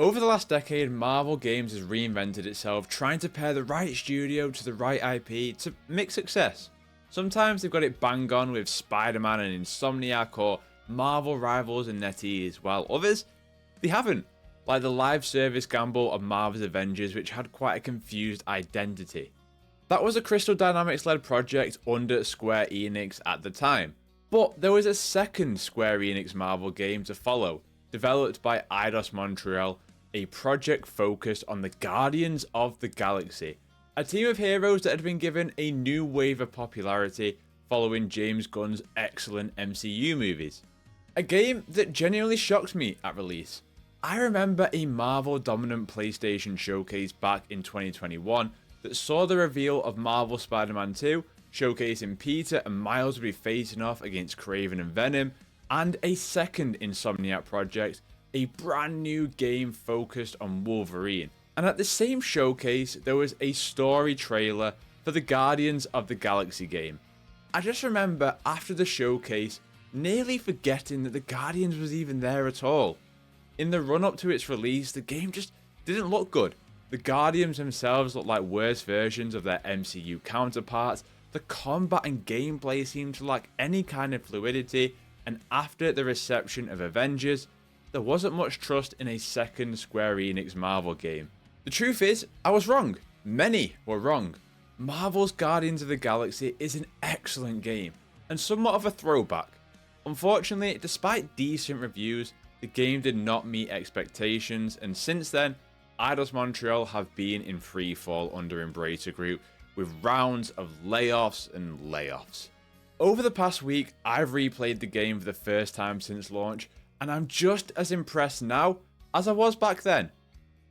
Over the last decade, Marvel Games has reinvented itself, trying to pair the right studio to the right IP to make success. Sometimes they've got it bang on with Spider-Man and Insomniac or Marvel Rivals and NetEase, while others, they haven't, like the live service gamble of Marvel's Avengers, which had quite a confused identity. That was a Crystal Dynamics-led project under Square Enix at the time, but there was a second Square Enix Marvel game to follow, developed by Eidos Montreal, a project focused on the Guardians of the Galaxy, a team of heroes that had been given a new wave of popularity following James Gunn's excellent MCU movies. A game that genuinely shocked me at release. I remember a Marvel dominant PlayStation showcase back in 2021 that saw the reveal of Marvel Spider-Man 2, showcasing Peter and Miles would be facing off against Kraven and Venom, and a second Insomniac project, a brand new game focused on Wolverine. And at the same showcase, there was a story trailer for the Guardians of the Galaxy game. I just remember after the showcase, nearly forgetting that the Guardians was even there at all. In the run up to its release, the game just didn't look good. The Guardians themselves looked like worse versions of their MCU counterparts, the combat and gameplay seemed to lack any kind of fluidity, and after the reception of Avengers, there wasn't much trust in a second Square Enix Marvel game. The truth is, I was wrong. Many were wrong. Marvel's Guardians of the Galaxy is an excellent game, and somewhat of a throwback. Unfortunately, despite decent reviews, the game did not meet expectations, and since then, Eidos Montreal have been in free fall under Embracer Group, with rounds of layoffs and layoffs. Over the past week, I've replayed the game for the first time since launch, and I'm just as impressed now as I was back then.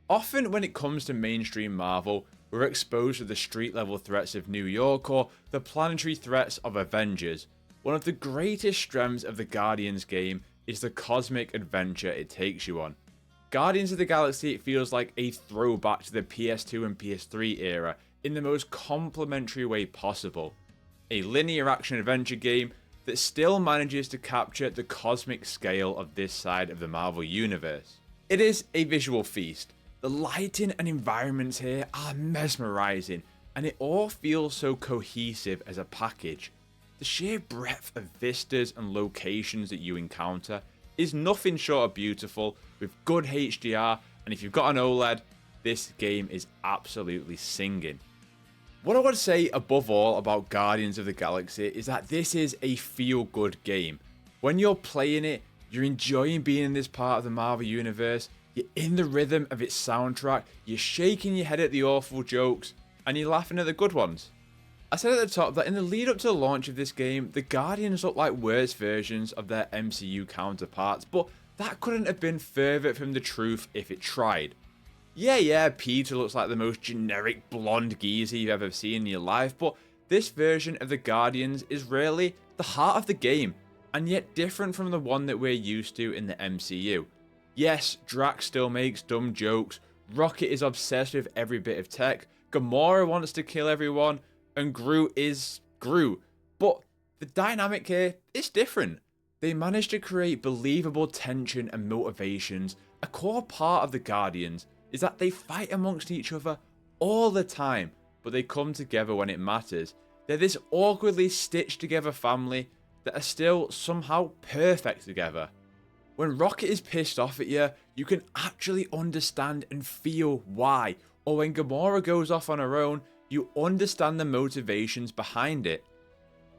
Often when it comes to mainstream Marvel, we're exposed to the street level threats of New York or the planetary threats of Avengers. One of the greatest strengths of the Guardians game is the cosmic adventure it takes you on. Guardians of the Galaxy feels like a throwback to the PS2 and PS3 era in the most complimentary way possible. A linear action adventure game that still manages to capture the cosmic scale of this side of the Marvel Universe. It is a visual feast. The lighting and environments here are mesmerizing, and it all feels so cohesive as a package. The sheer breadth of vistas and locations that you encounter is nothing short of beautiful, with good HDR, and if you've got an OLED, this game is absolutely singing. What I want to say above all about Guardians of the Galaxy is that this is a feel-good game. When you're playing it, you're enjoying being in this part of the Marvel Universe, you're in the rhythm of its soundtrack, you're shaking your head at the awful jokes, and you're laughing at the good ones. I said at the top that in the lead up to the launch of this game, the Guardians look like worse versions of their MCU counterparts, but that couldn't have been further from the truth if it tried. Yeah, Peter looks like the most generic blonde geezer you've ever seen in your life, but this version of the Guardians is really the heart of the game, and yet different from the one that we're used to in the MCU. Yes, Drax still makes dumb jokes, Rocket is obsessed with every bit of tech, Gamora wants to kill everyone, and Groot is Groot, but the dynamic here is different. They managed to create believable tension and motivations. A core part of the Guardians is that they fight amongst each other all the time, but they come together when it matters. They're this awkwardly stitched together family that are still somehow perfect together. When Rocket is pissed off at you, you can actually understand and feel why, or when Gamora goes off on her own, you understand the motivations behind it.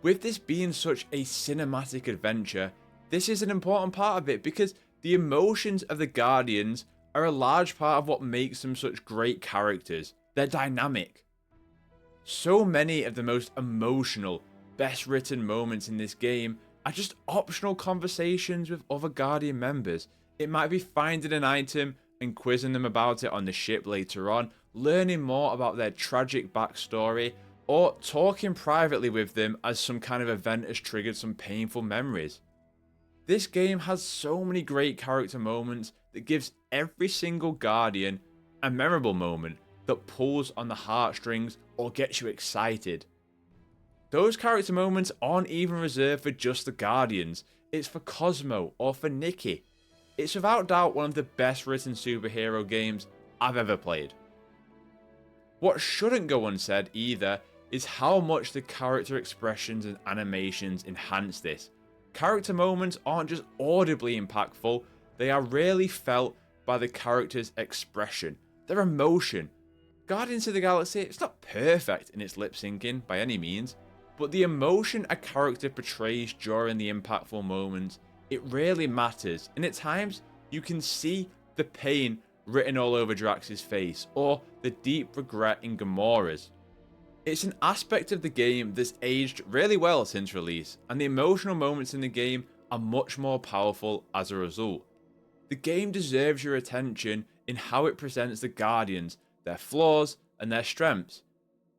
With this being such a cinematic adventure, this is an important part of it because the emotions of the Guardians are a large part of what makes them such great characters. They're dynamic. So many of the most emotional, best written moments in this game are just optional conversations with other Guardian members. It might be finding an item and quizzing them about it on the ship later on, learning more about their tragic backstory, or talking privately with them as some kind of event has triggered some painful memories. This game has so many great character moments that gives every single Guardian a memorable moment that pulls on the heartstrings or gets you excited. Those character moments aren't even reserved for just the Guardians, it's for Cosmo or for Nikki. It's without doubt one of the best written superhero games I've ever played. What shouldn't go unsaid either is how much the character expressions and animations enhance this. Character moments aren't just audibly impactful, they are really felt by the character's expression, their emotion. Guardians of the Galaxy, it's not perfect in its lip syncing by any means, but the emotion a character portrays during the impactful moments, it really matters, and at times you can see the pain written all over Drax's face, or the deep regret in Gamora's. It's an aspect of the game that's aged really well since release, and the emotional moments in the game are much more powerful as a result. The game deserves your attention in how it presents the Guardians, their flaws, and their strengths.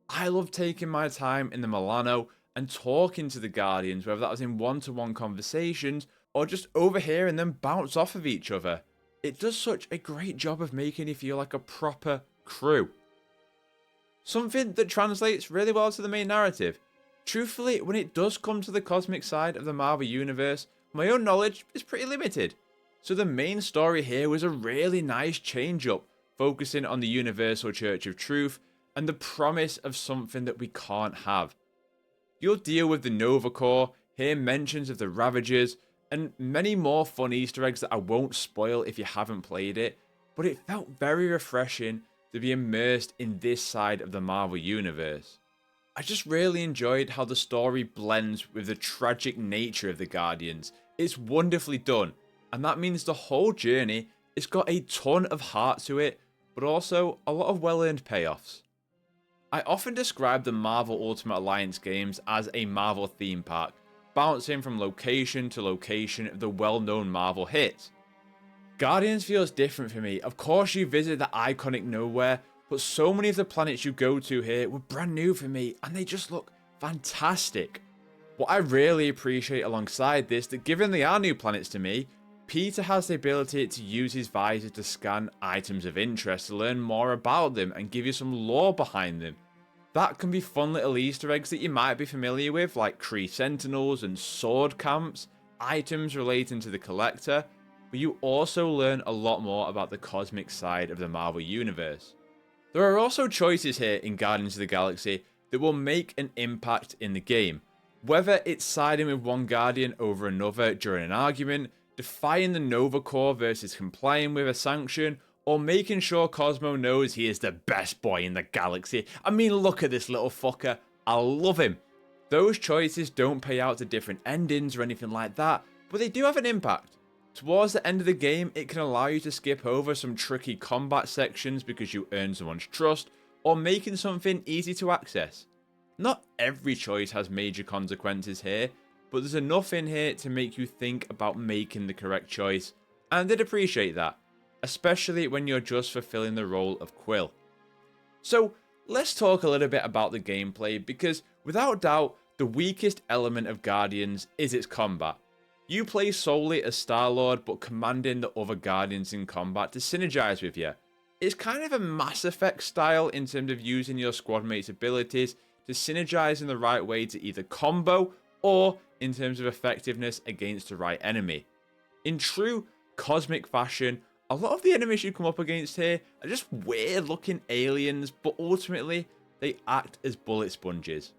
I love taking my time in the Milano and talking to the Guardians, whether that was in one-to-one conversations or just overhearing them bounce off of each other. It does such a great job of making you feel like a proper crew. Something that translates really well to the main narrative. Truthfully, when it does come to the cosmic side of the Marvel Universe, my own knowledge is pretty limited. So the main story here was a really nice change up, focusing on the Universal Church of Truth and the promise of something that we can't have. You'll deal with the Nova Corps, hear mentions of the Ravagers, and many more fun Easter eggs that I won't spoil if you haven't played it, but it felt very refreshing to be immersed in this side of the Marvel Universe. I just really enjoyed how the story blends with the tragic nature of the Guardians. It's wonderfully done, and that means the whole journey, it's got a ton of heart to it, but also a lot of well-earned payoffs. I often describe the Marvel Ultimate Alliance games as a Marvel theme park, bouncing from location to location of the well-known Marvel hits. Guardians feels different for me. Of course you visit the iconic Nowhere, but so many of the planets you go to here were brand new for me and they just look fantastic. What I really appreciate alongside this, that given they are new planets to me, Peter has the ability to use his visor to scan items of interest to learn more about them and give you some lore behind them. That can be fun little Easter eggs that you might be familiar with, like Kree Sentinels and sword camps, items relating to the Collector, but you also learn a lot more about the cosmic side of the Marvel Universe. There are also choices here in Guardians of the Galaxy that will make an impact in the game, whether it's siding with one Guardian over another during an argument, defying the Nova Corps versus complying with a sanction, or making sure Cosmo knows he is the best boy in the galaxy. I mean, look at this little fucker. I love him. Those choices don't pay out to different endings or anything like that, but they do have an impact. Towards the end of the game, it can allow you to skip over some tricky combat sections because you earn someone's trust, or making something easy to access. Not every choice has major consequences here, but there's enough in here to make you think about making the correct choice, and I did appreciate that, especially when you're just fulfilling the role of Quill. So let's talk a little bit about the gameplay, because without doubt, the weakest element of Guardians is its combat. You play solely as Star-Lord, but commanding the other Guardians in combat to synergize with you. It's kind of a Mass Effect style in terms of using your squad mate's abilities to synergize in the right way to either combo, or in terms of effectiveness against the right enemy. In true cosmic fashion, a lot of the enemies you come up against here are just weird looking aliens, but ultimately they act as bullet sponges.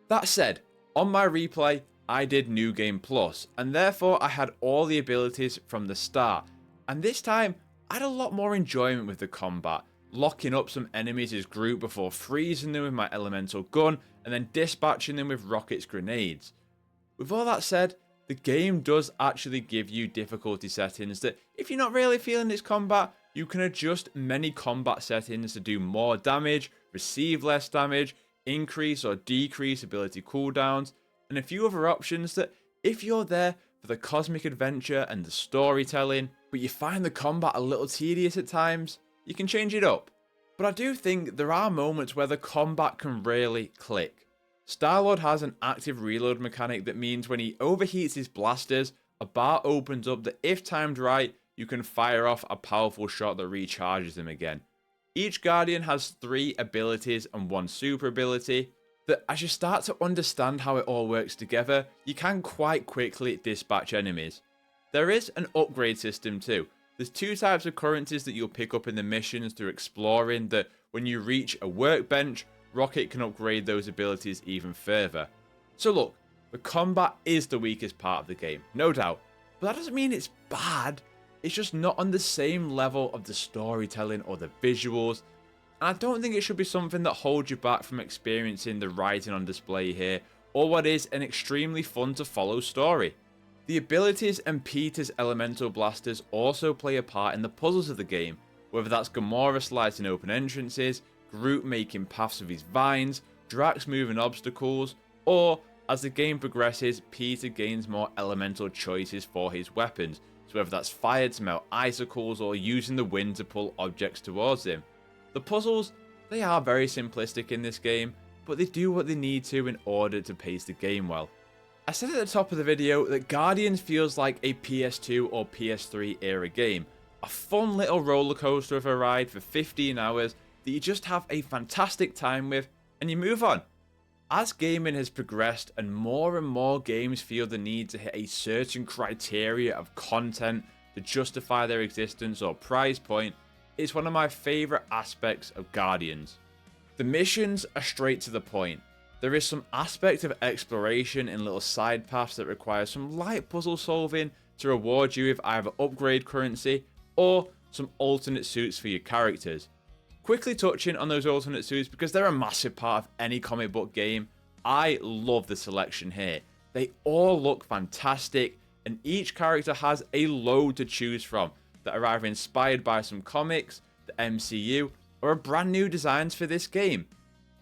That said, on my replay, I did New Game Plus, and therefore I had all the abilities from the start, and this time I had a lot more enjoyment with the combat, locking up some enemies as group before freezing them with my elemental gun, and then dispatching them with rockets grenades. With all that said, the game does actually give you difficulty settings that, if you're not really feeling its combat, you can adjust many combat settings to do more damage, receive less damage, increase or decrease ability cooldowns, and a few other options that, if you're there for the cosmic adventure and the storytelling, but you find the combat a little tedious at times, you can change it up. But I do think there are moments where the combat can really click. Star-Lord has an active reload mechanic that means when he overheats his blasters, a bar opens up that, if timed right, you can fire off a powerful shot that recharges him again. Each Guardian has 3 abilities and 1 super ability that, as you start to understand how it all works together, you can quite quickly dispatch enemies. There is an upgrade system too. There's two types of currencies that you'll pick up in the missions through exploring that when you reach a workbench, Rocket can upgrade those abilities even further. So look, the combat is the weakest part of the game, no doubt, but that doesn't mean it's bad. It's just not on the same level of the storytelling or the visuals, and I don't think it should be something that holds you back from experiencing the writing on display here, or what is an extremely fun to follow story. The abilities and Peter's elemental blasters also play a part in the puzzles of the game, whether that's Gamora slicing open entrances, Groot making paths with his vines, Drax moving obstacles, or as the game progresses, Peter gains more elemental choices for his weapons, so whether that's fire to melt icicles or using the wind to pull objects towards him. The puzzles, they are very simplistic in this game, but they do what they need to in order to pace the game well. I said at the top of the video that Guardians feels like a PS2 or PS3 era game, a fun little roller coaster of a ride for 15 hours that you just have a fantastic time with and you move on. As gaming has progressed and more games feel the need to hit a certain criteria of content to justify their existence or price point, it's one of my favourite aspects of Guardians. The missions are straight to the point. There is some aspect of exploration in little side paths that require some light puzzle solving to reward you with either upgrade currency or some alternate suits for your characters. Quickly touching on those alternate suits because they're a massive part of any comic book game, I love the selection here. They all look fantastic and each character has a load to choose from that are either inspired by some comics, the MCU, or are brand new designs for this game.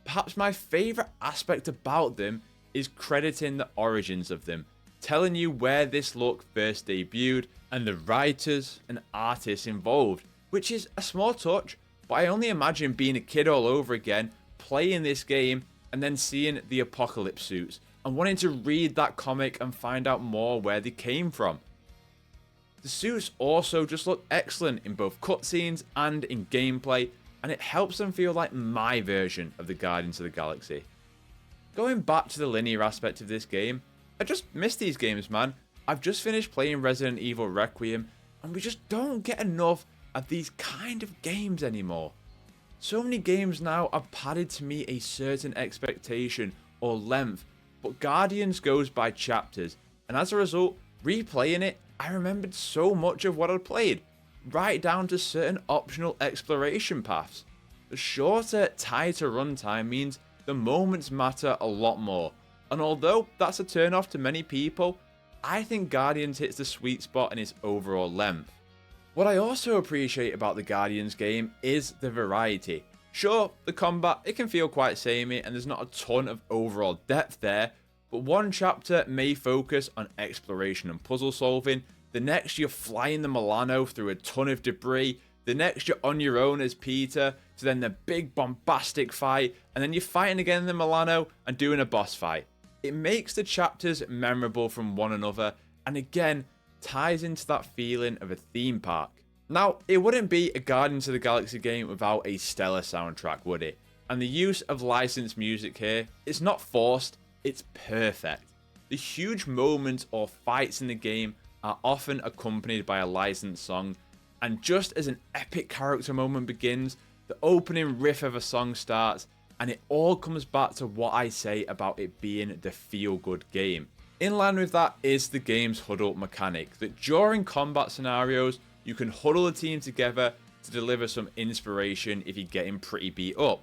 Perhaps my favourite aspect about them is crediting the origins of them, telling you where this look first debuted and the writers and artists involved, which is a small touch, but I only imagine being a kid all over again, playing this game and then seeing the Apocalypse suits and wanting to read that comic and find out more where they came from. The suits also just look excellent in both cutscenes and in gameplay, and it helps them feel like my version of the Guardians of the Galaxy. Going back to the linear aspect of this game, I just miss these games, man. I've just finished playing Resident Evil Requiem, and we just don't get enough of these kind of games anymore. So many games now are padded to meet a certain expectation or length, but Guardians goes by chapters, and as a result, replaying it, I remembered so much of what I'd played, right down to certain optional exploration paths. The shorter, tighter runtime means the moments matter a lot more, and although that's a turn off to many people, I think Guardians hits the sweet spot in its overall length. What I also appreciate about the Guardians game is the variety. Sure, the combat, it can feel quite samey and there's not a ton of overall depth there, but one chapter may focus on exploration and puzzle solving, the next you're flying the Milano through a ton of debris, the next you're on your own as Peter, to then the big bombastic fight, and then you're fighting again in the Milano and doing a boss fight. It makes the chapters memorable from one another, and again, ties into that feeling of a theme park. Now, it wouldn't be a Guardians of the Galaxy game without a stellar soundtrack, would it? And the use of licensed music here, it's not forced, it's perfect. The huge moments or fights in the game are often accompanied by a licensed song, and just as an epic character moment begins, the opening riff of a song starts, and it all comes back to what I say about it being the feel-good game. In line with that is the game's huddle mechanic, that during combat scenarios, you can huddle a team together to deliver some inspiration if you're getting pretty beat up.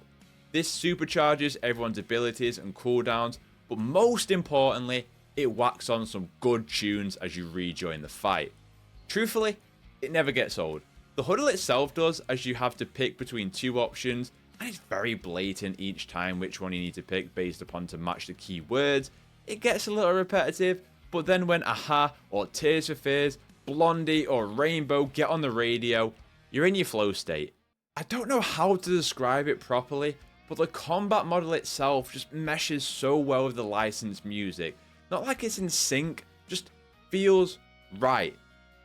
This supercharges everyone's abilities and cooldowns, but most importantly, it whacks on some good tunes as you rejoin the fight. Truthfully, it never gets old. The huddle itself does, as you have to pick between two options, and it's very blatant each time which one you need to pick based upon to match the key words. It gets a little repetitive, but then when Aha or Tears for Fears, Blondie or Rainbow get on the radio, you're in your flow state. I don't know how to describe it properly, but the combat model itself just meshes so well with the licensed music. Not like it's in sync, just feels right.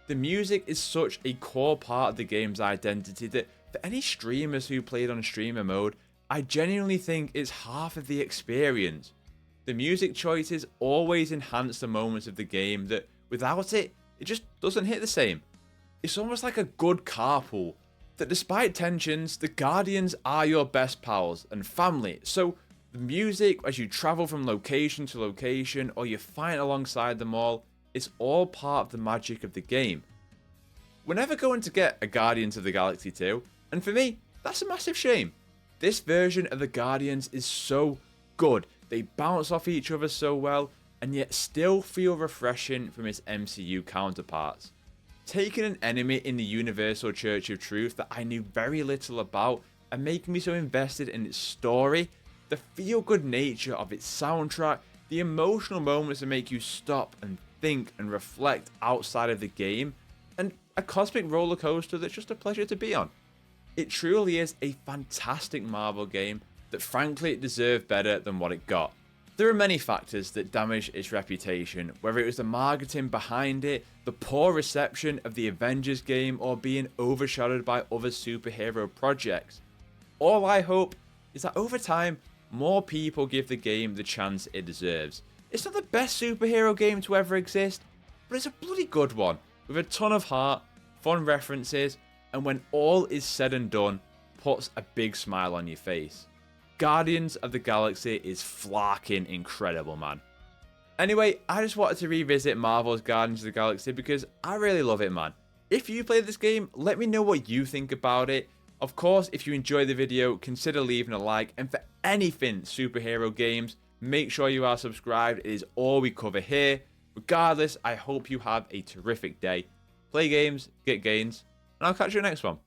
The music is such a core part of the game's identity that for any streamers who played on streamer mode, I genuinely think it's half of the experience. The music choices always enhance the moments of the game that, without it, it just doesn't hit the same. It's almost like a good carpool, that despite tensions, the Guardians are your best pals and family. So the music as you travel from location to location or you fight alongside them all, it's all part of the magic of the game. We're never going to get a Guardians of the Galaxy 2, and for me, that's a massive shame. This version of the Guardians is so good. They bounce off each other so well, and yet still feel refreshing from its MCU counterparts. Taking an enemy in the Universal Church of Truth that I knew very little about and making me so invested in its story, the feel-good nature of its soundtrack, the emotional moments that make you stop and think and reflect outside of the game, and a cosmic roller coaster that's just a pleasure to be on. It truly is a fantastic Marvel game that frankly deserved better than what it got. There are many factors that damaged its reputation, whether it was the marketing behind it, the poor reception of the Avengers game, or being overshadowed by other superhero projects. All I hope is that over time, more people give the game the chance it deserves. It's not the best superhero game to ever exist, but it's a bloody good one, with a ton of heart, fun references, and when all is said and done, puts a big smile on your face. Guardians of the Galaxy is flarking incredible, man. Anyway, I just wanted to revisit Marvel's Guardians of the Galaxy because I really love it, man. If you played this game, let me know what you think about it. Of course, if you enjoyed the video, consider leaving a like, and for anything superhero games, make sure you are subscribed. It is all we cover here. Regardless, I hope you have a terrific day. Play games, get gains, and I'll catch you next one.